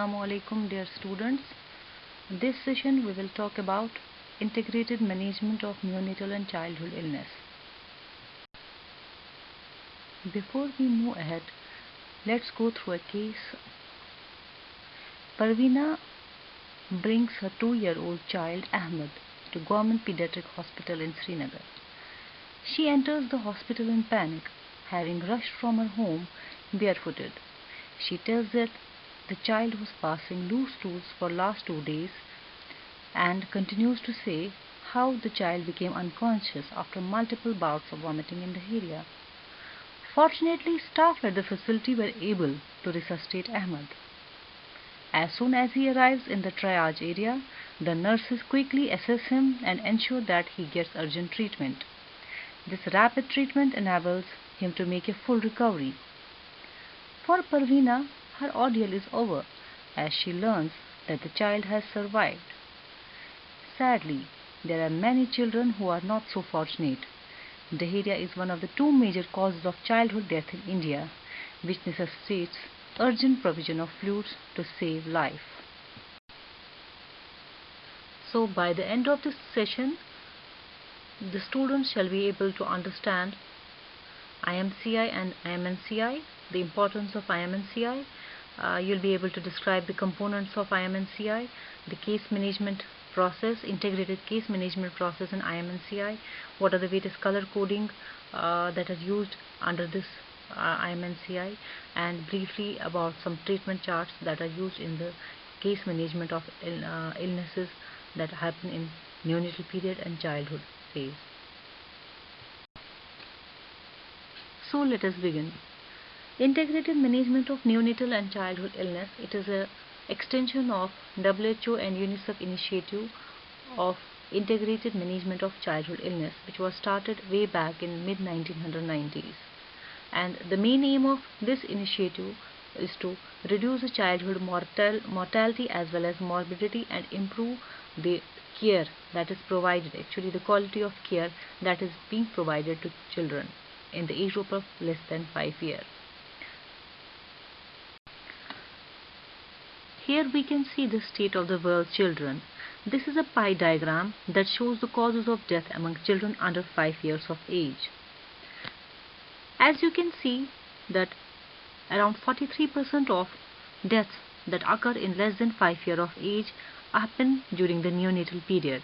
Assalamu alaikum dear students. In this session we will talk about integrated management of neonatal and childhood illness. Before we move ahead, let's go through a case. Parveena brings her 2-year-old child Ahmed to Government Pediatric Hospital in Srinagar. She enters the hospital in panic, having rushed from her home barefooted. She tells that the child was passing loose stools for last 2 days and continues to say how the child became unconscious after multiple bouts of vomiting and diarrhea. Fortunately, staff at the facility were able to resuscitate Ahmed. As soon as he arrives in the triage area, the nurses quickly assess him and ensure that he gets urgent treatment. This rapid treatment enables him to make a full recovery. For Parveena, her ordeal is over as she learns that the child has survived. Sadly, there are many children who are not so fortunate. Diarrhea is one of the 2 major causes of childhood death in India, which necessitates urgent provision of fluids to save life. So by the end of this session, the students shall be able to understand IMCI and IMNCI, the importance of IMNCI. You'll be able to describe the components of IMNCI, the case management process, integrated case management process in IMNCI, what are the various color coding that are used under this IMNCI, and briefly about some treatment charts that are used in the case management of illnesses that happen in neonatal period and childhood phase. So let us begin. Integrated management of neonatal and childhood illness. It is an extension of WHO and UNICEF initiative of integrated management of childhood illness, which was started way back in mid-1990s. And the main aim of this initiative is to reduce the childhood mortality as well as morbidity and improve the care that is provided, actually the quality of care that is being provided to children in the age group of less than 5 years. Here we can see the state of the world's children. This is a pie diagram that shows the causes of death among children under 5 years of age. As you can see that around 43% of deaths that occur in less than 5 years of age happen during the neonatal period.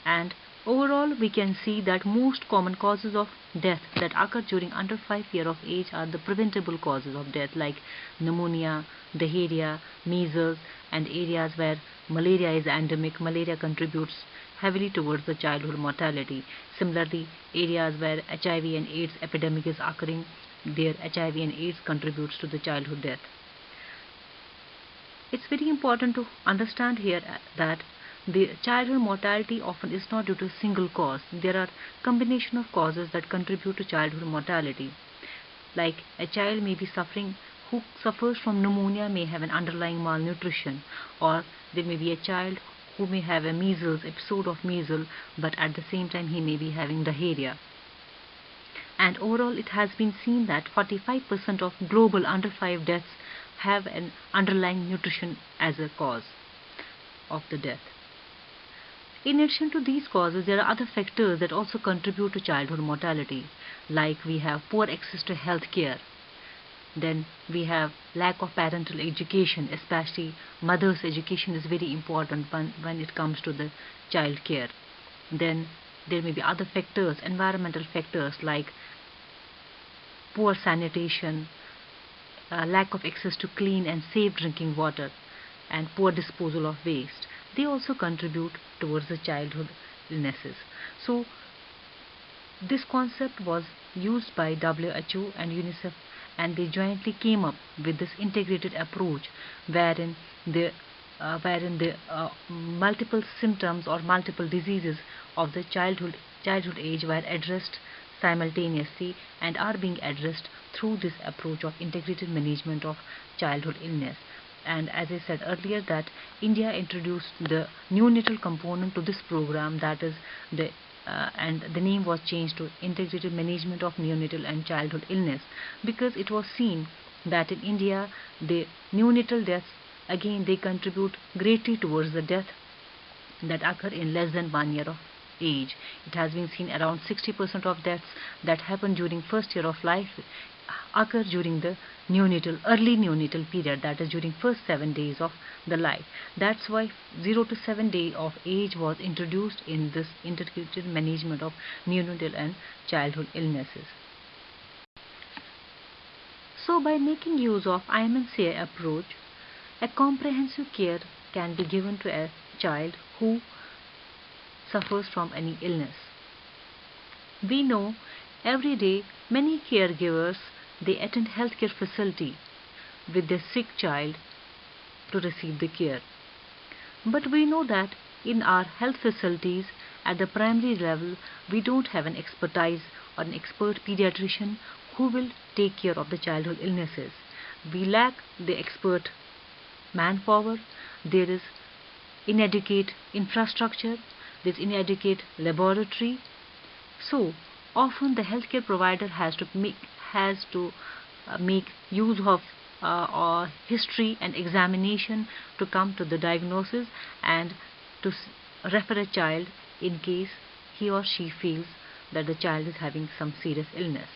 And overall, we can see that most common causes of death that occur during under 5 years of age are the preventable causes of death like pneumonia, diarrhea, measles, and areas where malaria is endemic. Malaria contributes heavily towards the childhood mortality. Similarly, areas where HIV and AIDS epidemic is occurring, their HIV and AIDS contributes to the childhood death. It's very important to understand here that the childhood mortality often is not due to a single cause. There are combination of causes that contribute to childhood mortality. Like a child may be who suffers from pneumonia may have an underlying malnutrition, or there may be a child who may have a episode of measles, but at the same time he may be having diarrhea. And overall, it has been seen that 45% of global under 5 deaths have an underlying nutrition as a cause of the death. In addition to these causes, there are other factors that also contribute to childhood mortality, like we have poor access to health care. Then we have lack of parental education, especially mother's education is very important when it comes to the child care. Then there may be other factors, environmental factors like poor sanitation, lack of access to clean and safe drinking water, and poor disposal of waste. They also contribute towards the childhood illnesses. So this concept was used by WHO and UNICEF, and they jointly came up with this integrated approach wherein the multiple symptoms or multiple diseases of the childhood age were addressed simultaneously and are being addressed through this approach of integrated management of childhood illness. And as I said earlier, that India introduced the neonatal component to this program, that is and the name was changed to Integrated Management of Neonatal and Childhood Illness, because it was seen that in India the neonatal deaths Again, they contribute greatly towards the death that occur in less than 1 year of age. It has been seen around 60% of deaths that happen during first year of life occur during the early neonatal period, that is during first 7 days of the life. That's why 0 to 7 day of age was introduced in this integrated management of neonatal and childhood illnesses. So by making use of IMNCI approach, a comprehensive care can be given to a child who suffers from any illness. We know every day many caregivers they attend healthcare facility with their sick child to receive the care. But we know that in our health facilities at the primary level we don't have an expertise or an expert pediatrician who will take care of the childhood illnesses. We lack the expert manpower, there is inadequate infrastructure, there is inadequate laboratory. So often the healthcare provider has to make use of history and examination to come to the diagnosis and to refer a child in case he or she feels that the child is having some serious illness.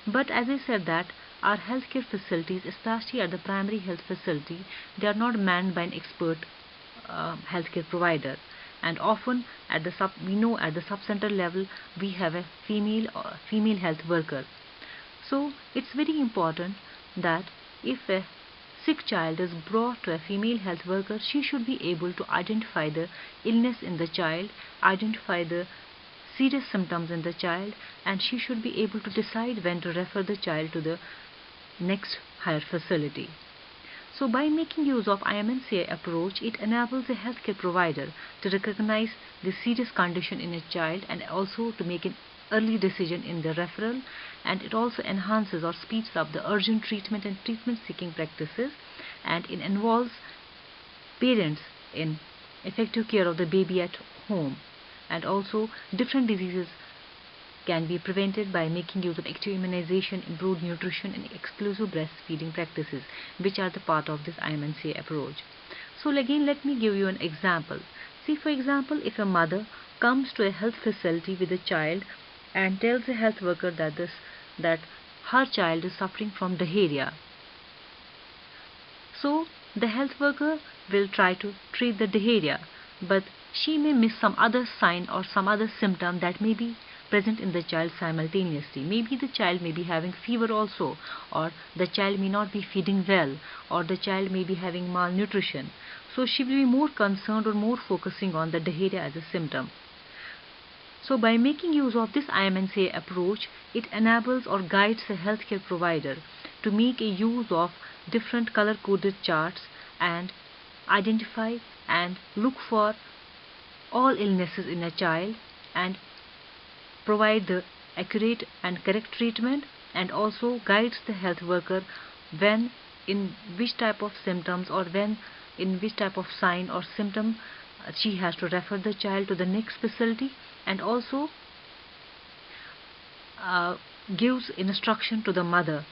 But as I said that our healthcare facilities, especially at the primary health facility, they are not manned by an expert healthcare provider, and often we know at the sub-center level we have a female health worker. So it's very important that if a sick child is brought to a female health worker, she should be able to identify the illness in the child, identify the serious symptoms in the child, and she should be able to decide when to refer the child to the next higher facility. So by making use of IMNCI approach, it enables a healthcare provider to recognize the serious condition in a child and also to make an early decision in the referral, and it also enhances or speeds up the urgent treatment and treatment seeking practices, and it involves parents in effective care of the baby at home, and also different diseases can be prevented by making use of active immunization, improved nutrition and exclusive breastfeeding practices, which are the part of this IMNCI approach. So again, let me give you an example. See, for example, if a mother comes to a health facility with a child and tells a health worker that her child is suffering from diarrhea, so the health worker will try to treat the diarrhea, but she may miss some other sign or some other symptom that may be present in the child simultaneously. Maybe the child may be having fever also, or the child may not be feeding well, or the child may be having malnutrition. So she will be more concerned or more focusing on the diarrhea as a symptom. So by making use of this IMNCI approach, it enables or guides the healthcare provider to make a use of different color-coded charts and identify and look for all illnesses in a child and provide the accurate and correct treatment, and also guides the health worker when in which type of symptoms or when in which type of sign or symptom she has to refer the child to the next facility, and also gives instruction to the mother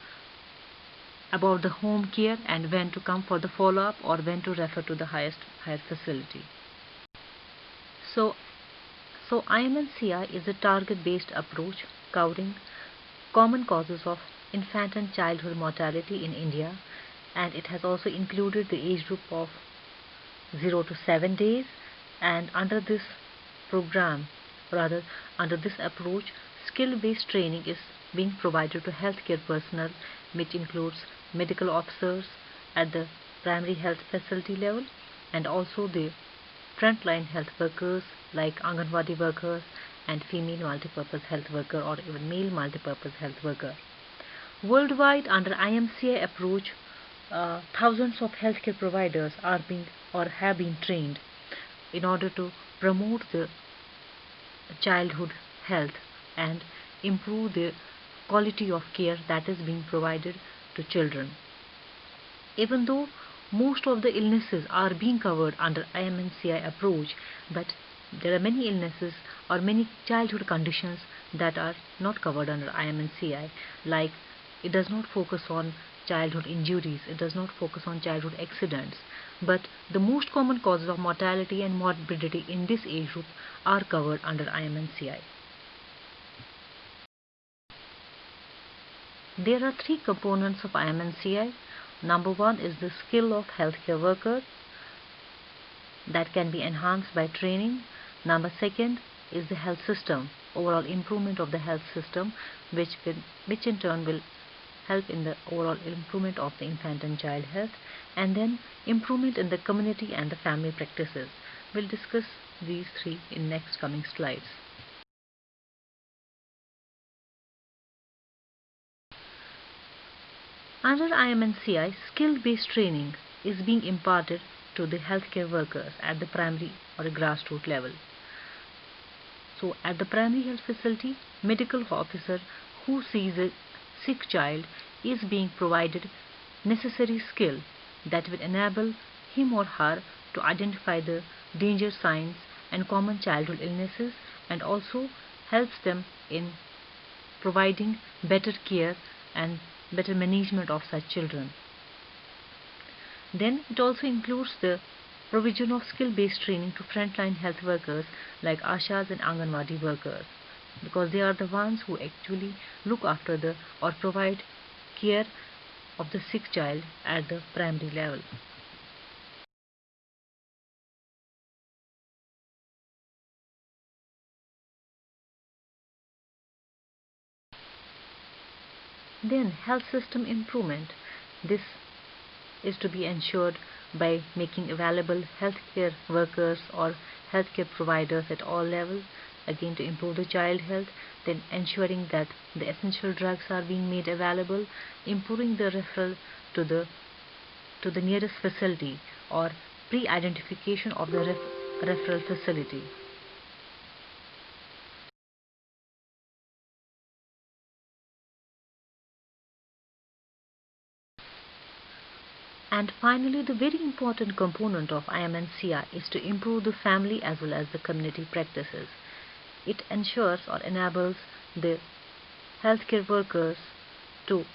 about the home care and when to come for the follow-up or when to refer to the higher facility. So IMNCI is a target-based approach covering common causes of infant and childhood mortality in India, and it has also included the age group of 0 to 7 days, and under this approach, skill-based training is being provided to healthcare personnel, which includes medical officers at the primary health facility level and also the frontline health workers like Anganwadi workers and female multipurpose health worker or even male multipurpose health worker. Worldwide, under IMCI approach, thousands of healthcare providers are being or have been trained in order to promote the childhood health and improve the quality of care that is being provided to children. Even though most of the illnesses are being covered under IMNCI approach, but there are many illnesses or many childhood conditions that are not covered under IMNCI, like it does not focus on childhood injuries. It does not focus on childhood accidents. But the most common causes of mortality and morbidity in this age group are covered under IMNCI. There are three components of IMNCI. Number one is the skill of healthcare workers that can be enhanced by training. Number second is the health system, overall improvement of the health system, which in turn will help in the overall improvement of the infant and child health, and then improvement in the community and the family practices. We'll discuss these three in next coming slides. Under IMNCI, skill-based training is being imparted to the healthcare workers at the primary or grassroots level. So at the primary health facility, medical officer who sees a sick child is being provided necessary skill that will enable him or her to identify the danger signs and common childhood illnesses, and also helps them in providing better care and better management of such children. Then it also includes the provision of skill-based training to frontline health workers like Ashas and Anganwadi workers, because they are the ones who actually look after the or provide care of the sick child at the primary level. Then health system improvement. This is to be ensured by making available healthcare workers or healthcare providers at all levels, again to improve the child health, then ensuring that the essential drugs are being made available, improving the referral to the nearest facility or pre-identification of the referral facility. And finally, the very important component of IMNCI is to improve the family as well as the community practices. It ensures or enables the healthcare workers to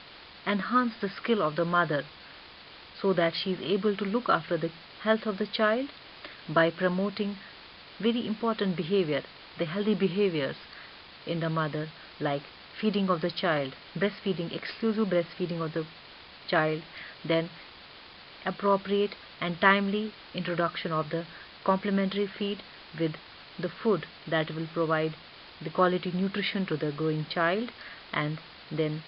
enhance the skill of the mother so that she is able to look after the health of the child by promoting very important behavior, the healthy behaviors in the mother, like feeding of the child, breastfeeding, exclusive breastfeeding of the child, then appropriate and timely introduction of the complementary feed with the food that will provide the quality nutrition to the growing child, and then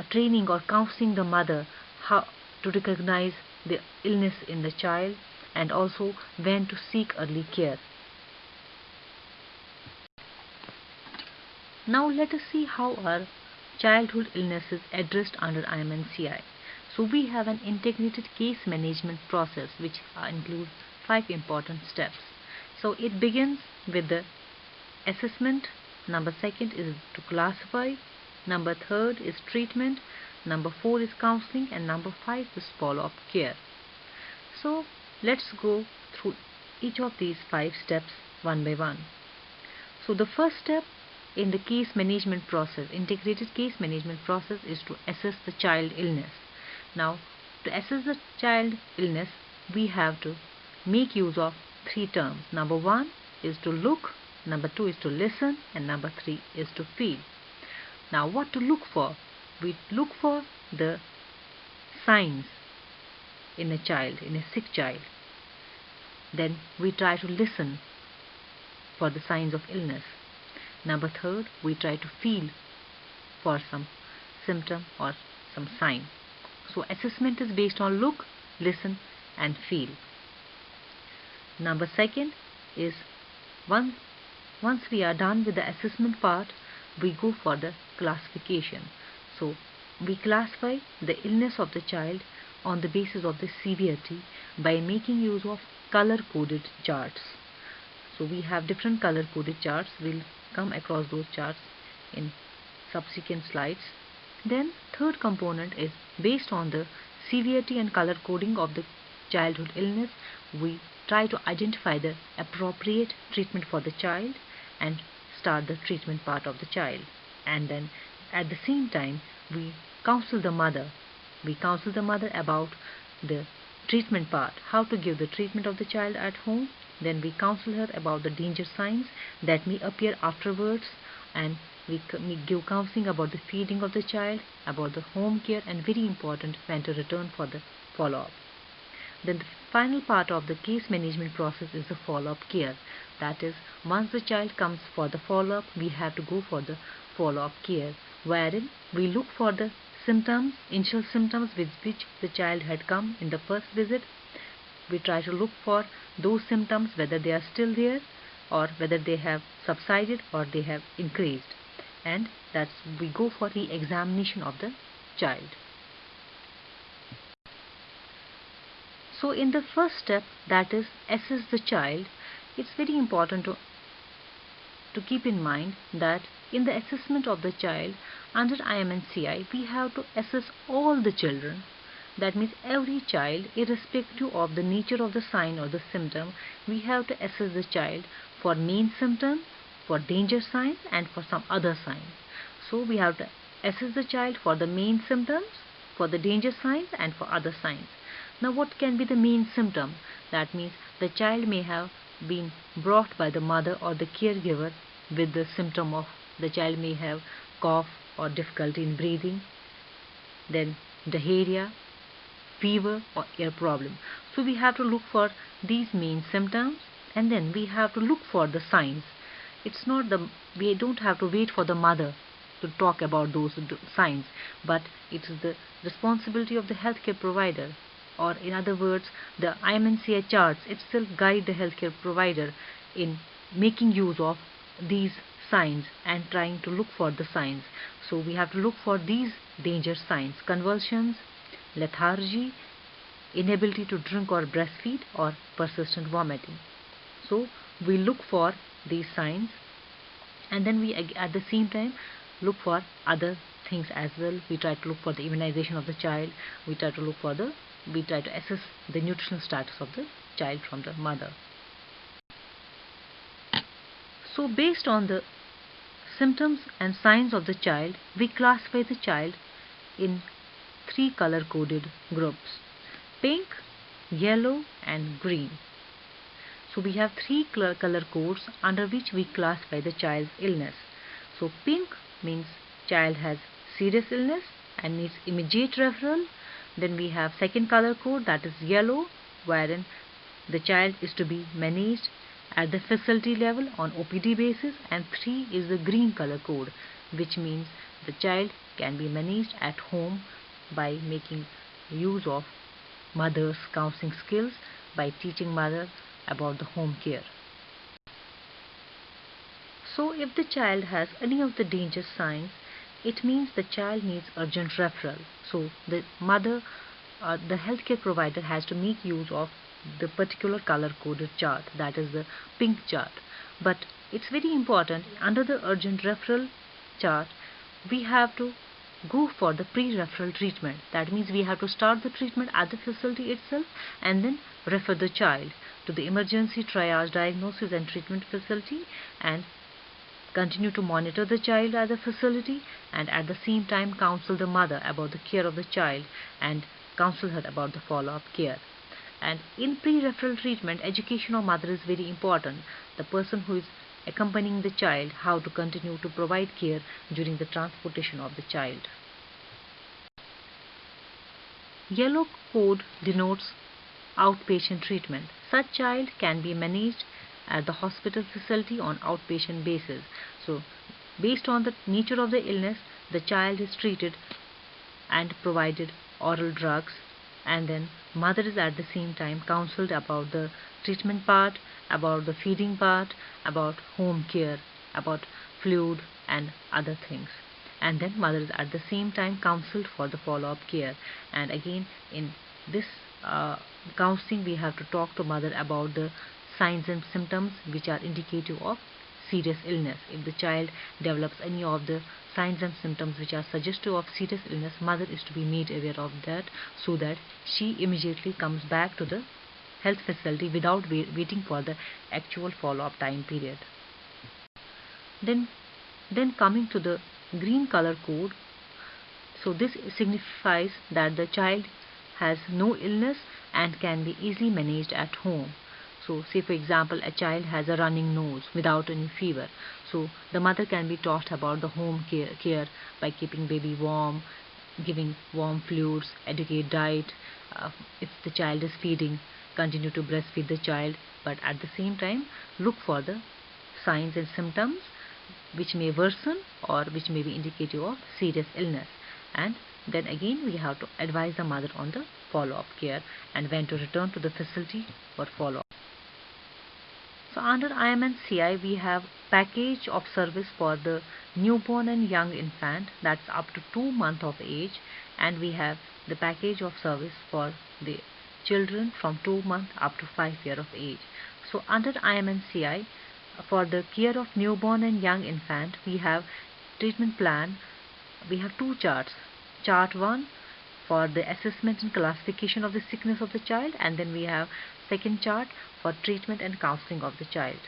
training or counseling the mother how to recognize the illness in the child and also when to seek early care. Now let us see how are childhood illnesses addressed under IMNCI. So we have an integrated case management process which includes 5 important steps. So it begins with the assessment, number second is to classify, number third is treatment, number 4 is counseling, and number 5 is follow-up care. So let's go through each of these 5 steps one by one. So the first step in the case management process, integrated case management process, is to assess the child illness. Now, to assess the child illness, we have to make use of 3 terms. Number 1 is to look, number 2 is to listen, and number 3 is to feel. Now, what to look for? We look for the signs in a child, in a sick child. Then we try to listen for the signs of illness. Number 3, we try to feel for some symptom or some sign. So assessment is based on look, listen, and feel. Number 2 is once we are done with the assessment part, we go for the classification. So we classify the illness of the child on the basis of the severity by making use of color-coded charts. So we have different color-coded charts. We'll come across those charts in subsequent slides. Then third component is based on the severity and color coding of the childhood illness, we try to identify the appropriate treatment for the child and start the treatment part of the child. And then at the same time we counsel the mother. We counsel the mother about the treatment part, how to give the treatment of the child at home. Then we counsel her about the danger signs that may appear afterwards, and we give counseling about the feeding of the child, about the home care, and very important, when to return for the follow-up. Then the final part of the case management process is the follow-up care. That is, once the child comes for the follow-up, we have to go for the follow-up care, wherein we look for the symptoms, initial symptoms with which the child had come in the first visit. We try to look for those symptoms, whether they are still there or whether they have subsided or they have increased. And that's we go for the examination of the child. So in the first step, that is assess the child, it's very important to keep in mind that in the assessment of the child under IMNCI, we have to assess all the children. That means every child, irrespective of the nature of the sign or the symptom, we have to assess the child for main symptom, for danger signs, and for some other signs. So we have to assess the child for the main symptoms, for the danger signs, and for other signs. Now what can be the main symptom? That means the child may have been brought by the mother or the caregiver with the symptom of the child may have cough or difficulty in breathing, then diarrhea, fever or ear problem. So we have to look for these main symptoms, and then we have to look for the signs. It's not we don't have to wait for the mother to talk about those signs, but it's the responsibility of the healthcare provider, or in other words, the IMNCI charts itself guide the healthcare provider in making use of these signs and trying to look for the signs. So we have to look for these danger signs: convulsions, lethargy, inability to drink or breastfeed, or persistent vomiting. So we look for these signs, and then we at the same time look for other things as well. We try to look for the immunization of the child. We try to assess the nutritional status of the child from the mother. So based on the symptoms and signs of the child, we classify the child in 3 color-coded groups: pink, yellow, and green. So we have 3 color codes under which we classify the child's illness. So pink means child has serious illness and needs immediate referral. Then we have second color code, that is yellow, wherein the child is to be managed at the facility level on OPD basis, and 3 is the green color code, which means the child can be managed at home by making use of mother's counseling skills, by teaching mother about the home care. So if the child has any of the danger signs, it means the child needs urgent referral. So the mother, the healthcare provider has to make use of the particular color coded chart, that is the pink chart. But it's very important, under the urgent referral chart, we have to go for the pre-referral treatment. That means we have to start the treatment at the facility itself and then refer the child to the emergency triage diagnosis and treatment facility, and continue to monitor the child at the facility, and at the same time counsel the mother about the care of the child and counsel her about the follow-up care. And in pre-referral treatment, education of mother is very important. The person who is accompanying the child, how to continue to provide care during the transportation of the child. Yellow code denotes outpatient treatment. Such child can be managed at the hospital facility on outpatient basis. So based on the nature of the illness, the child is treated and provided oral drugs, and then mother is at the same time counseled about the treatment part, about the feeding part, about home care, about fluid and other things. And then mother is at the same time counseled for the follow-up care. And again, in this counseling, we have to talk to mother about the signs and symptoms which are indicative of serious illness. If the child develops any of the signs and symptoms which are suggestive of serious illness, mother is to be made aware of that, so that she immediately comes back to the health facility without waiting for the actual follow-up time period. Then coming to the green color code, So this signifies that the child has no illness and can be easily managed at home. So say for example a child has a running nose without any fever. So the mother can be taught about the home care by keeping baby warm, giving warm fluids, educate diet. If the child is feeding, continue to breastfeed the child, but at the same time look for the signs and symptoms which may worsen or which may be indicative of serious illness. And then again we have to advise the mother on the follow-up care and when to return to the facility for follow-up. So under IMNCI we have package of service for the newborn and young infant, that's up to 2 months of age, and we have the package of service for the children from 2 months up to 5 years of age. So under IMNCI for the care of newborn and young infant we have treatment plan. We have 2 charts. Chart 1 for the assessment and classification of the sickness of the child, and then we have second chart for treatment and counseling of the child.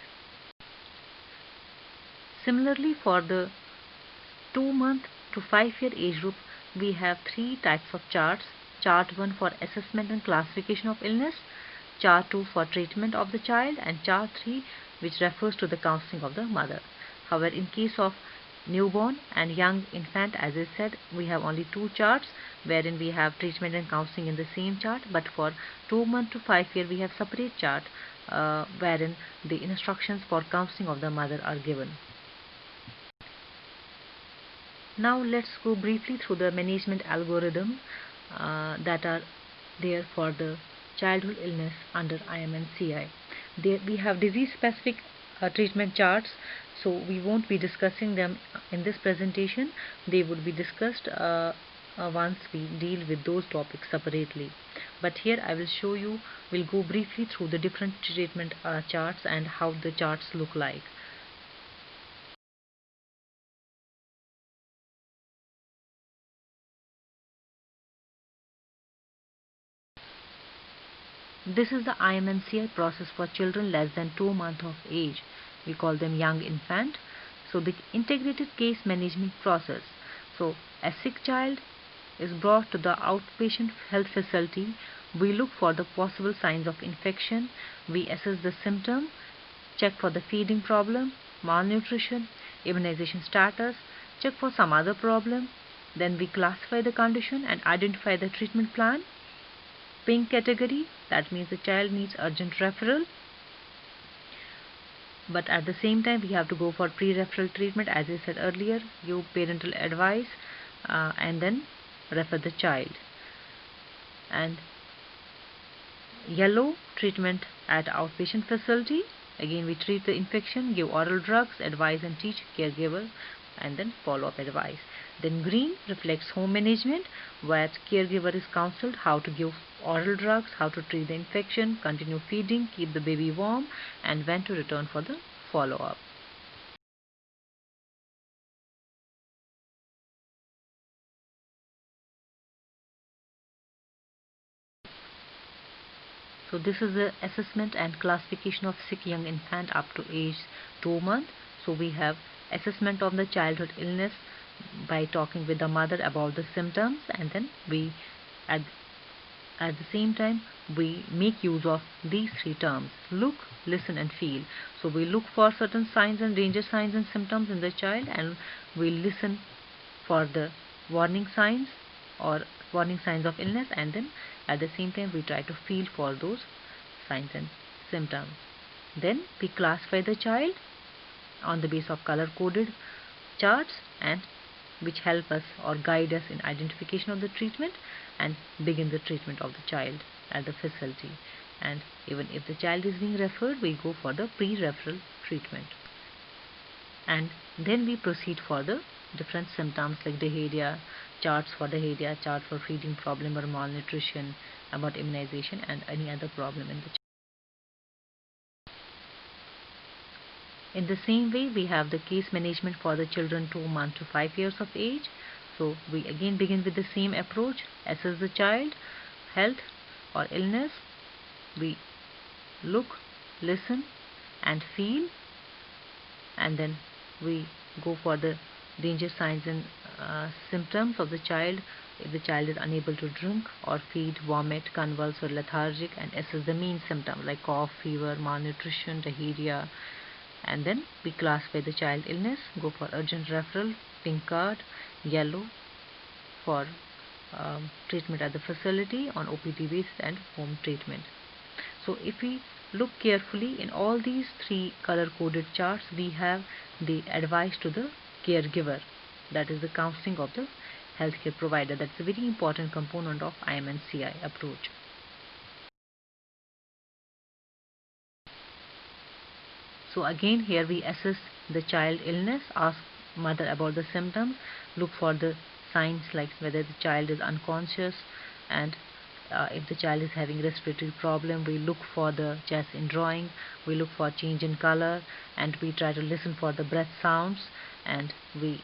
Similarly, for the 2-month to 5-year age group, we have 3 types of charts. Chart 1 for assessment and classification of illness, chart 2 for treatment of the child, and chart 3 which refers to the counseling of the mother. However, in case of newborn and young infant, as I said, we have only 2 charts wherein we have treatment and counseling in the same chart, but for 2 months to 5 year we have separate chart wherein the instructions for counseling of the mother are given. Now let's go briefly through the management algorithm that are there for the childhood illness under IMNCI. There we have disease specific treatment charts, so we won't be discussing them in this presentation. They would be discussed once we deal with those topics separately. But here I will show you, we'll go briefly through the different treatment charts and how the charts look like. This is the IMNCI process for children less than 2 months of age. We call them young infant. So the integrated case management process. So a sick child is brought to the outpatient health facility. We look for the possible signs of infection. We assess the symptom, check for the feeding problem, malnutrition, immunization status, check for some other problem. Then we classify the condition and identify the treatment plan. Pink category, that means the child needs urgent referral, but at the same time we have to go for pre-referral treatment, as I said earlier, give parental advice and then refer the child. And yellow, treatment at outpatient facility, again we treat the infection, give oral drugs, advise and teach caregiver, and then follow-up advice. Then green reflects home management, where caregiver is counseled how to give oral drugs, how to treat the infection, continue feeding, keep the baby warm, and when to return for the follow-up. So this is the assessment and classification of sick young infant up to age 2 months. So we have assessment of the childhood illness by talking with the mother about the symptoms, and then we at the same time we make use of these 3 terms: look, listen and feel. So we look for certain signs and danger signs and symptoms in the child, and we listen for the warning signs or warning signs of illness, and then at the same time we try to feel for those signs and symptoms. Then we classify the child on the basis of color coded charts, and which help us or guide us in identification of the treatment and begin the treatment of the child at the facility. And even if the child is being referred, we go for the pre-referral treatment, and then we proceed for the different symptoms like diarrhea, charts for diarrhea, chart for feeding problem or malnutrition, about immunization and any other problem in the child. In the same way, we have the case management for the children 2 months to 5 years of age. So we again begin with the same approach: assess the child health or illness, we look, listen and feel, and then we go for the danger signs and symptoms of the child. If the child is unable to drink or feed, vomit, convulse or lethargic, and assess the main symptoms like cough, fever, malnutrition, diarrhea, and then we classify the child illness, go for urgent referral, pink card, yellow for treatment at the facility on OPD basis and home treatment. So if we look carefully in all these three color coded charts, we have the advice to the caregiver, that is the counseling of the healthcare provider. That's a very important component of IMNCI approach. So again, here we assess the child illness, ask mother about the symptoms, look for the signs like whether the child is unconscious, and if the child is having respiratory problem, we look for the chest indrawing, we look for change in color, and we try to listen for the breath sounds, and we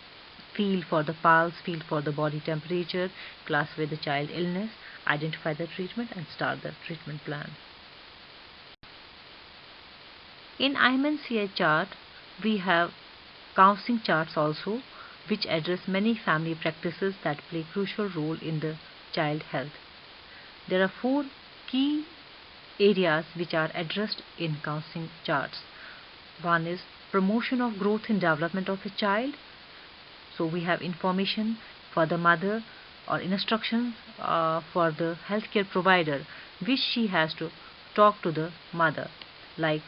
feel for the pulse, feel for the body temperature, classify the child illness, identify the treatment, and start the treatment plan. In IMNCI chart, we have counseling charts also, which address many family practices that play a crucial role in the child health. There are 4 key areas which are addressed in counseling charts. One is promotion of growth and development of a child. So we have information for the mother or instructions for the healthcare provider, which she has to talk to the mother, like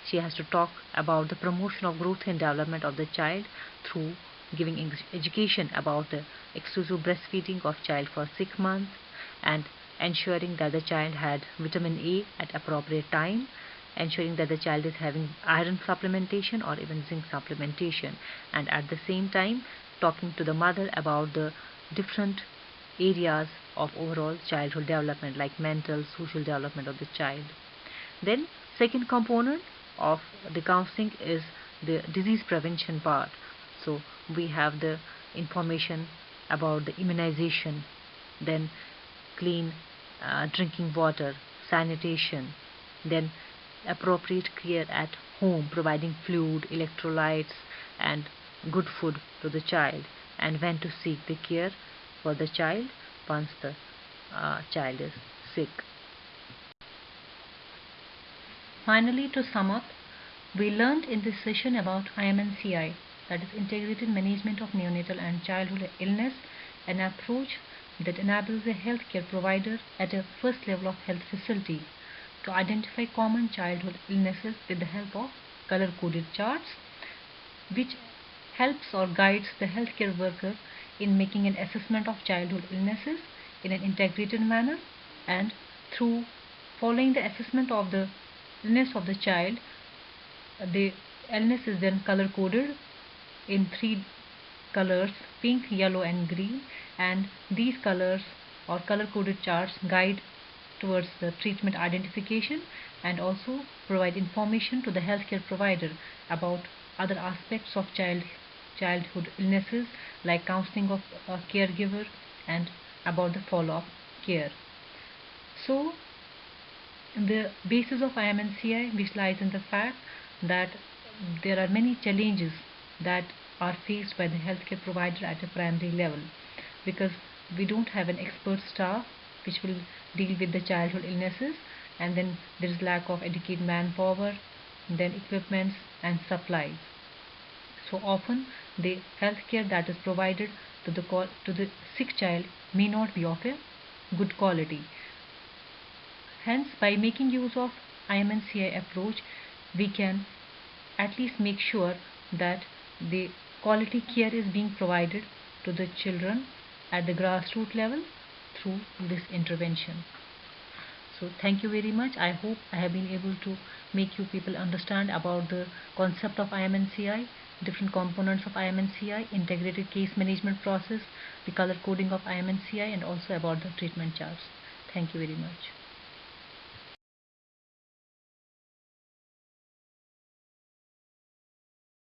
she has to talk about the promotion of growth and development of the child through giving education about the exclusive breastfeeding of child for 6 months, and ensuring that the child had vitamin A at appropriate time, ensuring that the child is having iron supplementation or even zinc supplementation, and at the same time talking to the mother about the different areas of overall childhood development like mental, social development of the child. Then second component of the counseling is the disease prevention part. So we have the information about the immunization, then clean drinking water, sanitation, then appropriate care at home, providing fluid, electrolytes, and good food to the child, and when to seek the care for the child once the child is sick. Finally, to sum up, we learned in this session about IMNCI, that is Integrated Management of Neonatal and Childhood Illness, an approach that enables a healthcare provider at a first level of health facility to identify common childhood illnesses with the help of color-coded charts, which helps or guides the healthcare worker in making an assessment of childhood illnesses in an integrated manner, and through following the assessment of the illness of the child, the illness is then color coded in 3 colors: pink, yellow and green, and these colors or color coded charts guide towards the treatment identification and also provide information to the healthcare provider about other aspects of childhood illnesses like counseling of a caregiver and about the follow-up care. So the basis of IMNCI, which lies in the fact that there are many challenges that are faced by the healthcare provider at a primary level, because we don't have an expert staff which will deal with the childhood illnesses, and then there is lack of educated manpower, then equipments and supplies. So often the healthcare that is provided to the sick child may not be of a good quality. Hence, by making use of IMNCI approach, we can at least make sure that the quality care is being provided to the children at the grassroots level through this intervention. So thank you very much. I hope I have been able to make you people understand about the concept of IMNCI, different components of IMNCI, integrated case management process, the color coding of IMNCI, and also about the treatment charts. Thank you very much.